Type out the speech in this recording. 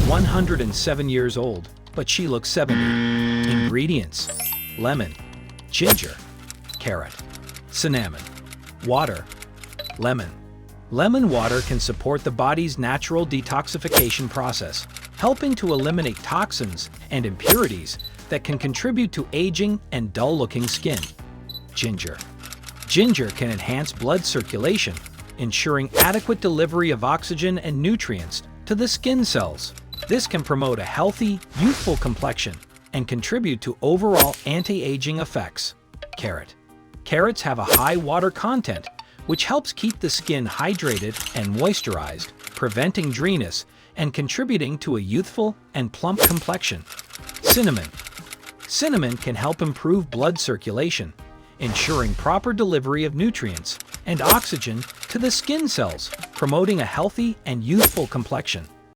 107 years old, but she looks 70. Ingredients: lemon, ginger, carrot, cinnamon, water. Lemon. Lemon water can support the body's natural detoxification process, helping to eliminate toxins and impurities that can contribute to aging and dull-looking skin. Ginger. Ginger can enhance blood circulation, ensuring adequate delivery of oxygen and nutrients to the skin cells. This can promote a healthy, youthful complexion and contribute to overall anti-aging effects. Carrot. Carrots have a high water content, which helps keep the skin hydrated and moisturized, preventing dryness and contributing to a youthful and plump complexion. Cinnamon. Cinnamon can help improve blood circulation, ensuring proper delivery of nutrients and oxygen to the skin cells, promoting a healthy and youthful complexion.